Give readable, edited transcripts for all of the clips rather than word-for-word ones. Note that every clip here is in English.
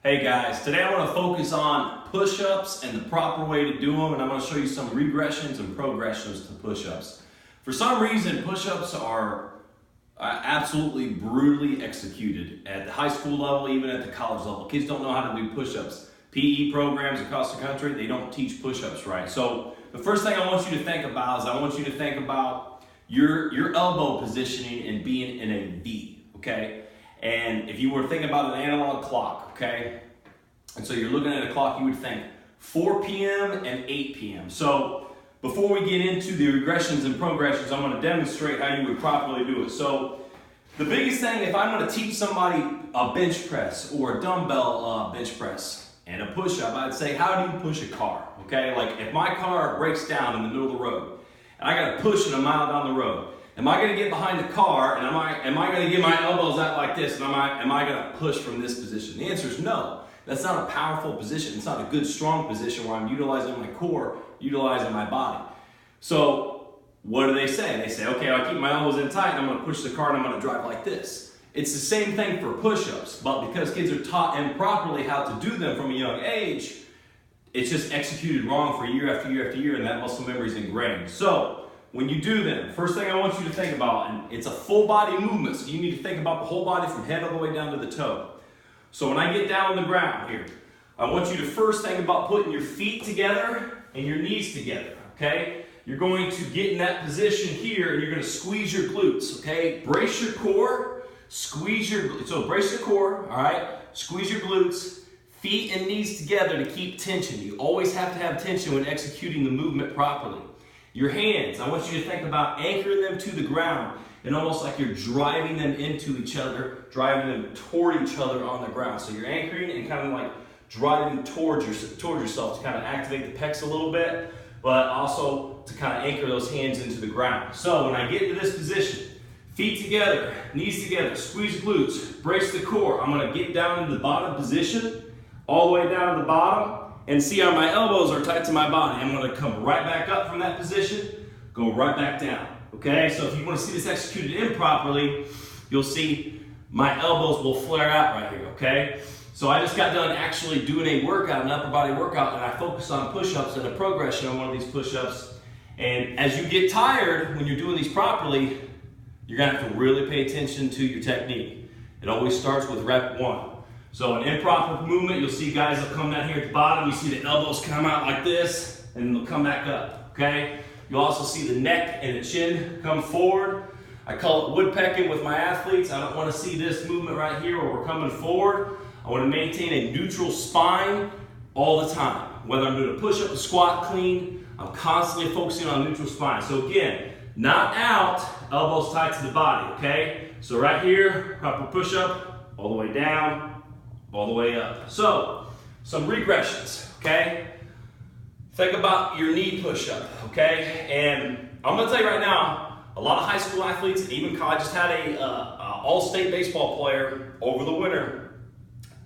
Hey guys, today I want to focus on push-ups and the proper way to do them, and I'm going to show you some regressions and progressions to push-ups. For some reason, push-ups are absolutely brutally executed at the high school level, even at the college level. Kids don't know how to do push-ups. PE programs across the country, they don't teach push-ups right. So the first thing I want you to think about is I want you to think about your elbow positioning and being in a V, okay? And if you were thinking about an analog clock, okay? And so you're looking at a clock, you would think 4 p.m. and 8 p.m. So before we get into the regressions and progressions, I'm going to demonstrate how you would properly do it. So the biggest thing, if I'm going to teach somebody a bench press or a dumbbell bench press and a push-up, I'd say, how do you push a car? Okay, like if my car breaks down in the middle of the road and I got to push it a mile down the road, am I going to get behind the car and am I going to get my elbows out like this and am I going to push from this position? The answer is no. That's not a powerful position. It's not a good, strong position where I'm utilizing my core, utilizing my body. So what do they say? They say, okay, I'll keep my elbows in tight and I'm going to push the car and I'm going to drive like this. It's the same thing for push-ups, but because kids are taught improperly how to do them from a young age, it's just executed wrong for year after year after year, and that muscle memory is ingrained. So when you do them, first thing I want you to think about, and it's a full body movement, so you need to think about the whole body from head all the way down to the toe. So when I get down on the ground here, I want you to first think about putting your feet together and your knees together, okay? You're going to get in that position here and you're going to squeeze your glutes, okay? Brace your core, brace the core, all right? Squeeze your glutes, feet and knees together to keep tension. You always have to have tension when executing the movement properly. Your hands, I want you to think about anchoring them to the ground and almost like you're driving them into each other, driving them toward each other on the ground. So you're anchoring and kind of like driving towards yourself to kind of activate the pecs a little bit, but also to kind of anchor those hands into the ground. So when I get into this position, feet together, knees together, squeeze glutes, brace the core. I'm going to get down into the bottom position, all the way down to the bottom, and see how my elbows are tight to my body. I'm going to come right back up from that position, go right back down. Okay, so if you want to see this executed improperly, you'll see my elbows will flare out right here, okay? So I just got done actually doing a workout, an upper body workout, and I focus on push-ups and a progression on one of these push-ups. And as you get tired, when you're doing these properly, you're going to have to really pay attention to your technique. It always starts with rep 1. So an improper movement, you'll see guys will come down here at the bottom, you see the elbows come out like this, and they'll come back up, okay? You'll also see the neck and the chin come forward. I call it woodpecking with my athletes. I don't want to see this movement right here where we're coming forward. I want to maintain a neutral spine all the time. Whether I'm doing a push-up, a squat, clean, I'm constantly focusing on neutral spine. So again, not out, elbows tight to the body, okay? So right here, proper push-up, all the way down, all the way up. So, some regressions, okay? Think about your knee push-up, okay? And I'm gonna tell you right now, a lot of high school athletes, and even college, just had a all-state baseball player over the winter,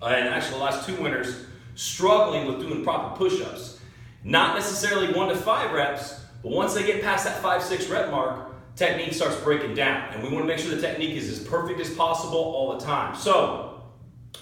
and actually the last 2 winters, struggling with doing proper push-ups. Not necessarily 1 to 5 reps, but once they get past that 5-6 rep mark, technique starts breaking down. And we wanna make sure the technique is as perfect as possible all the time. So,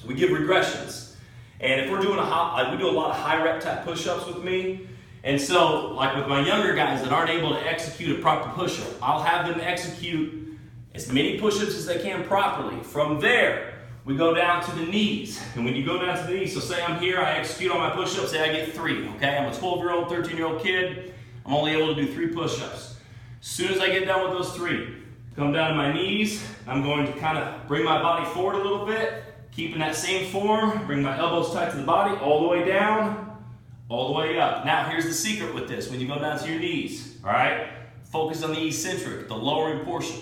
we give regressions. And if we're doing we do a lot of high rep type push-ups with me. And so, like with my younger guys that aren't able to execute a proper push-up, I'll have them execute as many push-ups as they can properly. From there, we go down to the knees. And when you go down to the knees, so say I'm here, I execute all my push-ups, say I get 3, okay? I'm a 12-year-old, 13-year-old kid, I'm only able to do 3 push-ups. As soon as I get done with those 3, come down to my knees, I'm going to kind of bring my body forward a little bit, keeping that same form, bring my elbows tight to the body, all the way down, all the way up. Now, here's the secret with this. When you go down to your knees, all right, focus on the eccentric, the lowering portion.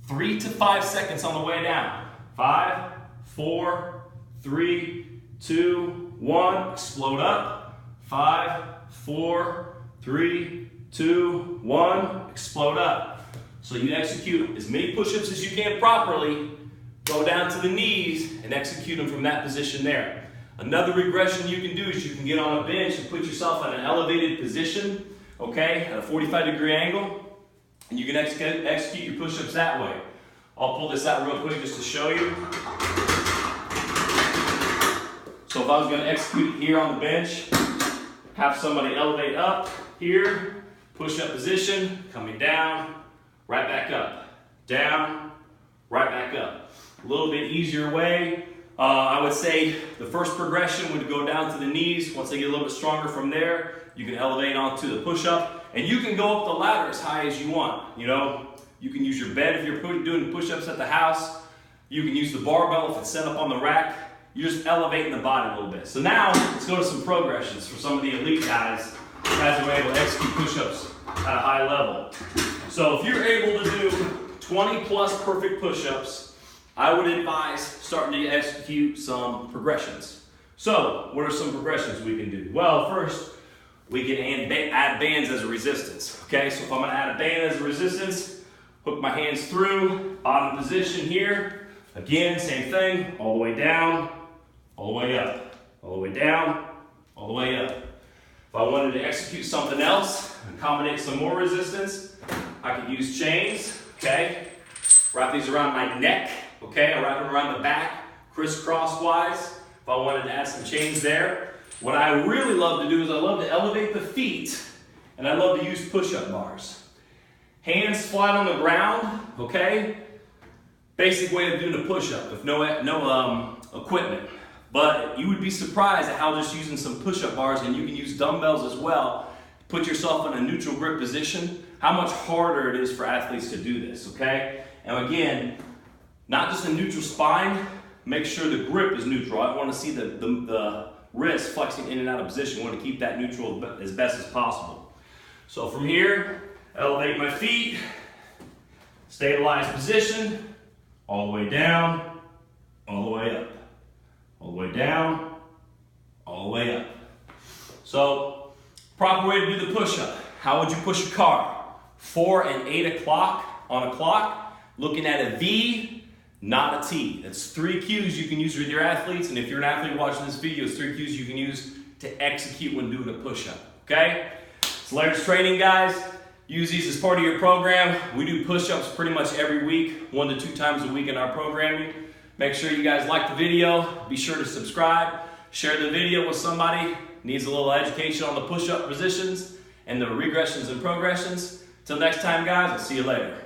3 to 5 seconds on the way down. 5, 4, 3, 2, 1. Explode up. 5, 4, 3, 2, 1. Explode up. So you execute as many push-ups as you can properly. Go down to the knees and execute them from that position there. Another regression you can do is you can get on a bench and put yourself in an elevated position, okay, at a 45-degree angle, and you can execute your push-ups that way. I'll pull this out real quick just to show you. So if I was going to execute it here on the bench, have somebody elevate up here, push-up position, coming down, right back up, down, right back up. A little bit easier way. I would say the first progression would go down to the knees. Once they get a little bit stronger from there, you can elevate onto the push-up, and you can go up the ladder as high as you want. You know, you can use your bed if you're doing push-ups at the house. You can use the barbell if it's set up on the rack. You're just elevating the body a little bit. So now, let's go to some progressions for some of the elite guys who are able to execute push-ups at a high level. So if you're able to do 20 plus perfect push-ups, I would advise starting to execute some progressions. So what are some progressions we can do? Well, first, we can add bands as a resistance. Okay, so if I'm gonna add a band as a resistance, hook my hands through, bottom position here. Again, same thing, all the way down, all the way up, all the way down, all the way up. If I wanted to execute something else, accommodate some more resistance, I could use chains, okay? Wrap these around my neck, okay? I wrap them around the back, crisscross-wise, if I wanted to add some chains there. What I really love to do is I love to elevate the feet, and I love to use push-up bars. Hands flat on the ground, okay? Basic way of doing a push-up with no equipment. But you would be surprised at how just using some push-up bars, and you can use dumbbells as well, put yourself in a neutral grip position, how much harder it is for athletes to do this, okay? And again, not just a neutral spine, make sure the grip is neutral. I want to see the wrist flexing in and out of position. I want to keep that neutral as best as possible. So from here, elevate my feet, stabilize position, all the way down, all the way up, all the way down, all the way up. So, proper way to do the push-up. How would you push a car? 4 and 8 o'clock on a clock, looking at a V, not a T. That's 3 cues you can use with your athletes, and if you're an athlete watching this video, it's 3 cues you can use to execute when doing a push-up, okay? It's Laird's training, guys. Use these as part of your program. We do push-ups pretty much every week, 1 to 2 times a week in our programming. Make sure you guys like the video. Be sure to subscribe. Share the video with somebody who needs a little education on the push-up positions and the regressions and progressions. Till next time, guys, I'll see you later.